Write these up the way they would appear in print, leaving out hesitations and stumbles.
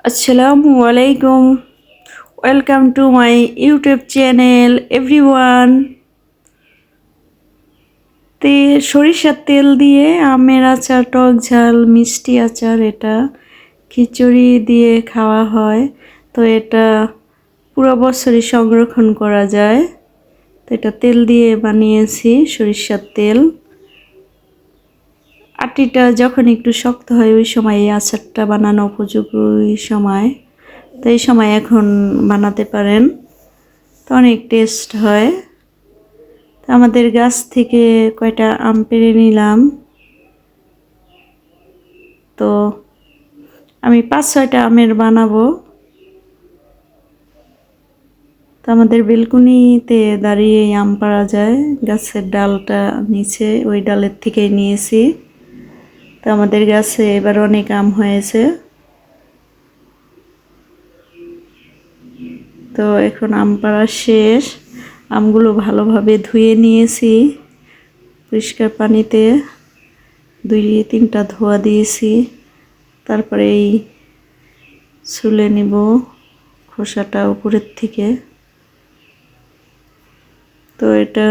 Assalamu alaikum. Welcome to my YouTube channel everyone. সরিষার তেল দিয়ে আমের আচার, টক ঝাল মিষ্টি আচার, এটা খিচুড়ি দিয়ে খাওয়া হয়। তো এটা পুরো বছরই সংরক্ষণ করা যায়। তো এটা তেল দিয়ে বানিয়েছি, সরিষার তেল। আটিটা যখন একটু শক্ত হয় ওই সময় এই আচারটা বানানো উপযোগী সময়। তো এই সময় এখন বানাতে পারেন, তো অনেক টেস্ট হয়। তো আমাদের গাছ থেকে কয়টা আম পেড়ে নিলাম। তো আমি 5-6টা আমের বানাবো। তো আমাদের বেলকুনিতে দাঁড়িয়ে আম পাড়া যায়, গাছের ডালটা নিচে, ওই ডালের থেকেই নিয়েছি। তো আমাদের গাছে এবার অনেক আম হয়েছে। তো এখন আম পাড়া শেষ। আমগুলো ভালোভাবে ধুয়ে নিয়েছি পরিষ্কার পানিতে, 2-3টা ধোয়া দিয়েছি। তারপরে এই ছুলে নিব খোসাটা উপরের থেকে। তো এটা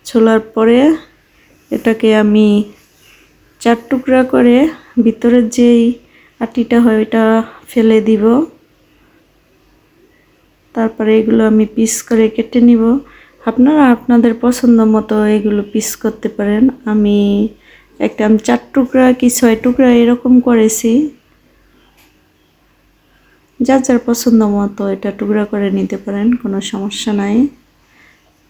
ছোলার পরে এটাকে আমি 4 টুকরা করে ভিতরের যেই আটিটা হয় ওইটা ফেলে দিব। তারপরে এগুলো আমি পিস করে কেটে নিব। আপনারা আপনাদের পছন্দ মতো এগুলো পিস করতে পারেন। আমি 4 টুকরা কি 6 টুকরা এরকম করেছি। যার যার পছন্দ মতো এটা টুকরা করে নিতে পারেন, কোনো সমস্যা নাই।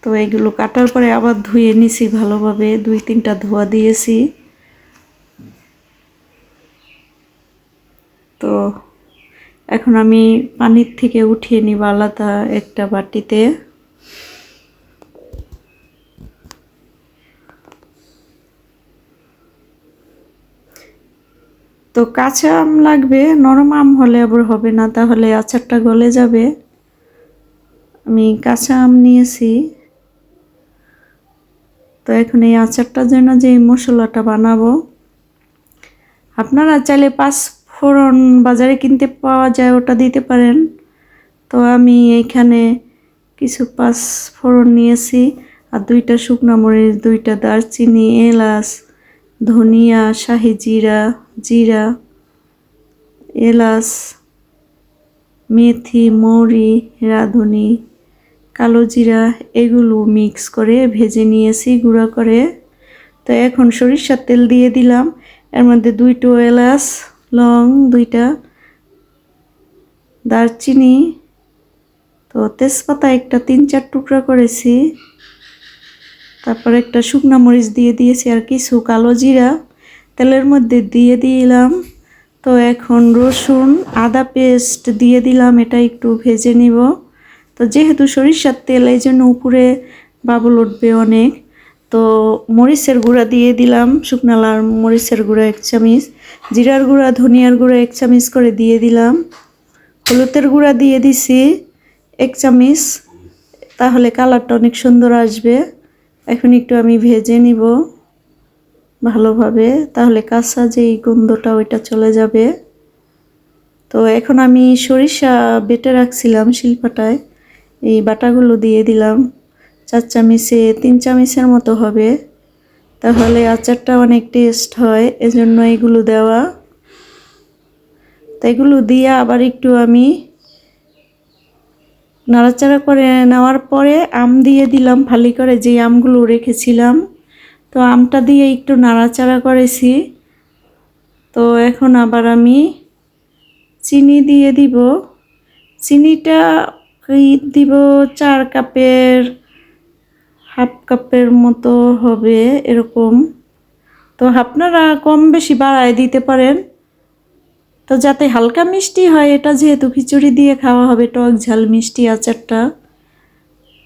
তো এগুলো কাটার পরে আবার ধুয়ে নিছি ভালোভাবে, 2-3টা ধোয়া দিয়েছি। তো এখন আমি পানির থেকে উঠিয়ে নিব আলাদা একটা বাটিতে। তো কাঁচা আম লাগবে, নরম আম হলে আবার হবে না, তাহলে আচারটা গলে যাবে। আমি কাঁচা আম নিয়েছি। তো এখন এই আচারটার জন্য যে মশলাটা বানাবো, আপনারা চাইলে 5 ফোড়ন বাজারে কিনতে পাওয়া যায়, ওটা দিতে পারেন। তো আমি এইখানে কিছু 5 ফোড়ন নিয়েছি, আর 2টা শুকনো মরিচ, 2টা দারচিনি, এলাচ, ধনিয়া, শাহি জিরা, জিরা, এলাচ, মেথি, মৌরি, রাঁধুনি, কালো জিরা, এগুলো মিক্স করে ভেজে নিয়েছি গুঁড়া করে। তো এখন সরিষার তেল দিয়ে দিলাম, এর মধ্যে 2টো এলাচ, লং 2টা, দারচিনি, তো তেজপাতা একটা 3-4 টুকরা করেছি। তারপর একটা শুকনা মরিচ দিয়ে দিয়েছি, আর কিছু কালো জিরা তেলের মধ্যে দিয়ে দিলাম। তো এখন রসুন আদা পেস্ট দিয়ে দিলাম, এটা একটু ভেজে নিব। তো যেহেতু সরিষার তেল, এই জন্য উপরে বাবল উঠবে অনেক। তো মরিচের গুঁড়া দিয়ে দিলাম, শুকনা লাল মরিচের গুঁড়া 1 চামচ, জিরার গুঁড়া, ধনিয়ার গুঁড়া 1 চামচ করে দিয়ে দিলাম, হলুদের গুঁড়া দিয়ে দিছি 1 চামচ, তাহলে কালারটা অনেক সুন্দর আসবে। এখন একটু আমি ভেজে নিব ভালোভাবে, তাহলে কাঁচা যেই গন্ধটা ওইটা চলে যাবে। তো এখন আমি সরিষা বেটে রাখছিলাম শিলপাটায়, এই বাটাগুলো দিয়ে দিলাম। 4 চামচে 3 চামচের মতো হবে, তাহলে আচারটা অনেক টেস্ট হয়, এজন্য এগুলো দেওয়া। তো এগুলো দিয়ে আবার একটু আমি নাড়াচাড়া করে নেওয়ার পরে আম দিয়ে দিলাম ফালি করে, যে আমগুলো রেখেছিলাম। তো আমটা দিয়ে একটু নাড়াচাড়া করেছি। তো এখন আবার আমি চিনি দিয়ে দিব। চিনিটা দিব 4 কাপের হাফ কাপের মতো হবে এরকম। তো আপনারা কম বেশি বাড়ায় দিতে পারেন, তো যাতে হালকা মিষ্টি হয়। এটা যেহেতু খিচুড়ি দিয়ে খাওয়া হবে, টক ঝাল মিষ্টি আচারটা,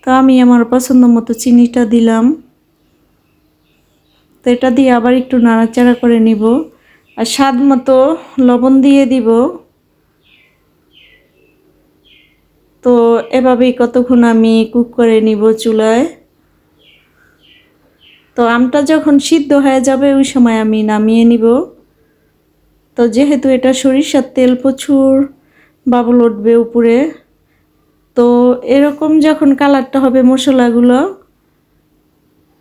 তো আমি আমার পছন্দ মতো চিনিটা দিলাম। তো এটা দিয়ে আবার একটু নাড়াচাড়া করে নিব, আর স্বাদ মতো লবণ দিয়ে দিব। তো এভাবেই কতক্ষণ আমি কুক করে নিব চুলায়। তো আমটা যখন সিদ্ধ হয়ে যাবে ওই সময় আমি নামিয়ে নিব। তো যেহেতু এটা সরিষার তেল প্রচুর বাবল উঠবে উপরে। তো এরকম যখন কালারটা হবে মশলাগুলো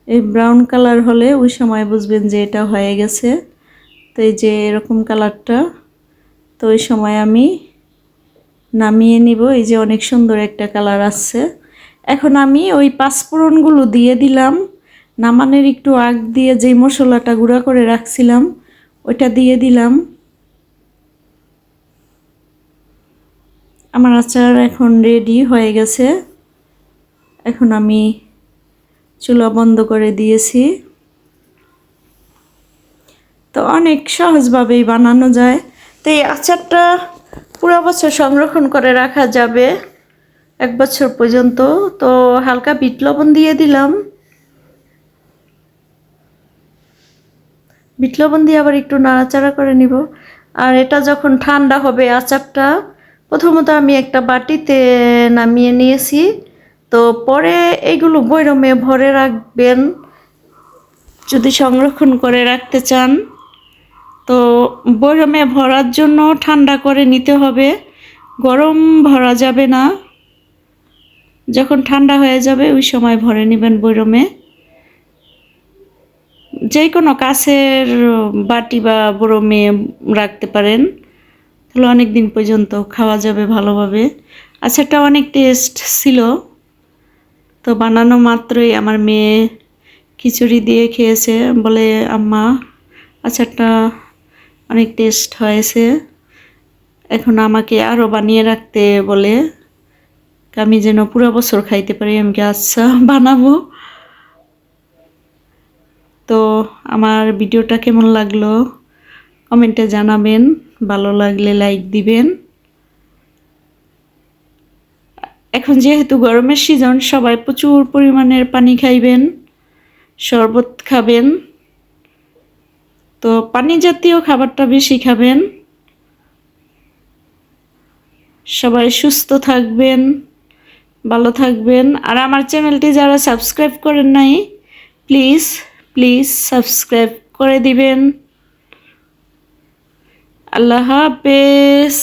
এই ব্রাউন কালার হলে ওই সময় বুঝবেন যে এটা হয়ে গেছে। তো এই যে এরকম কালারটা, তো ওই সময় আমি নামিয়ে নিব। এই যে অনেক সুন্দর একটা কালার আসছে। এখন আমি ওই পাঁচফোড়নগুলো দিয়ে দিলাম। নামানোর একটু আগ দিয়ে যেই মশলাটা গুঁড়া করে রাখছিলাম ওইটা দিয়ে দিলাম। আমার আচার এখন রেডি হয়ে গেছে। এখন আমি চুলা বন্ধ করে দিয়েছি। তো অনেক সহজভাবেই বানানো যায়। তো এই আচারটা পুরো বছর সংরক্ষণ করে রাখা যাবে, 1 বছর পর্যন্ত। তো হালকা বিট লবণ দিয়ে দিলাম। বিট লবণ দিয়ে আবার একটু নাড়াচাড়া করে নিব। আর এটা যখন ঠান্ডা হবে আচারটা, প্রথমত আমি একটা বাটিতে নামিয়ে নিয়েছি। তো পরে এইগুলো বয়রমে ভরে রাখবেন যদি সংরক্ষণ করে রাখতে চান। তো বয়রমে ভরার জন্য ঠান্ডা করে নিতে হবে, গরম ভরা যাবে না। যখন ঠান্ডা হয়ে যাবে ওই সময় ভরে নেবেন বয়রমে। যে কোনো কাচের বাটি বা বয়মে রাখতে পারেন, তাহলে অনেক দিন পর্যন্ত খাওয়া যাবে ভালোভাবে। আচারটা অনেক টেস্ট ছিল। তো বানানো মাত্রই আমার মেয়ে খিচুড়ি দিয়ে খেয়েছে, বলে আম্মা আচারটা অনেক টেস্ট হয়েছে, এখন আমাকে আরও বানিয়ে রাখতে বলে, আমি যেন পুরো বছর খাইতে পারি। আমি আচ্ছা বানাবো। তো আমার ভিডিওটা কেমন লাগলো কমেন্টে জানাবেন, ভালো লাগলে লাইক দিবেন। এখন যেহেতু গরমের সিজন, সবাই প্রচুর পরিমাণের পানি খাইবেন, শরবত খাবেন। তো পানি জাতীয় খাবারটা বেশি খাবেন। সবাই সুস্থ থাকবেন, ভালো থাকবেন। আর আমার চ্যানেলটি যারা সাবস্ক্রাইব করেন নাই, প্লিজ প্লিজ সাবস্ক্রাইব করে দিবেন। আল্লাহ হাফেজ।